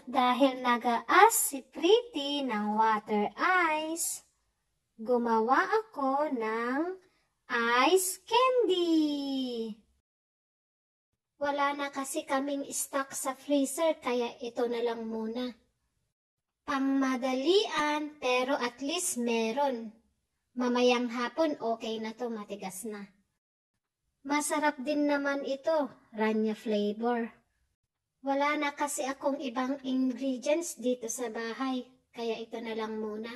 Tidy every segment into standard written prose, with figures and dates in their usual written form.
dahil nagaas si Pretty ng water ice, gumawa ako ng ice candy. Wala na kasi kaming stock sa freezer kaya ito na lang muna. Pangmadalian pero at least meron. Mamayang hapon okay na to, matigas na. Masarap din naman ito, ranya flavor. Wala na kasi akong ibang ingredients dito sa bahay, kaya ito na lang muna.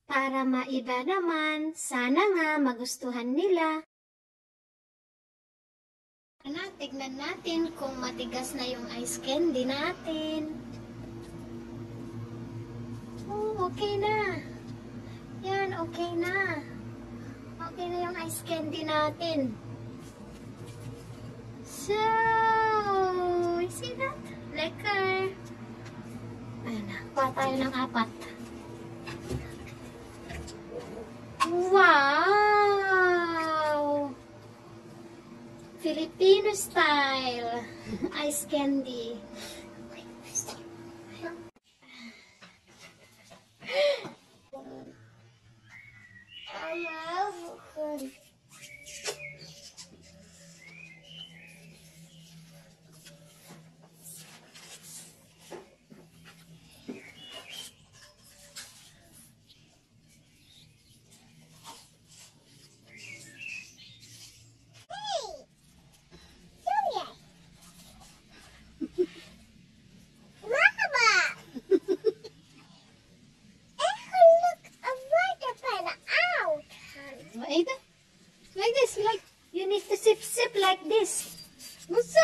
Para maiba naman, sana nga magustuhan nila. Tignan natin kung matigas na yung ice candy natin. Oh, okay na. Yan, okay na. Okay na yung ice candy natin. So, you see that? Lekker. Ayan na, kuha tayo ng 4. Wow! Filipino style ice candy. Like this, like you need to sip like this. Gusto.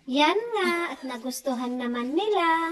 Yan nga, at nagustuhan naman nila.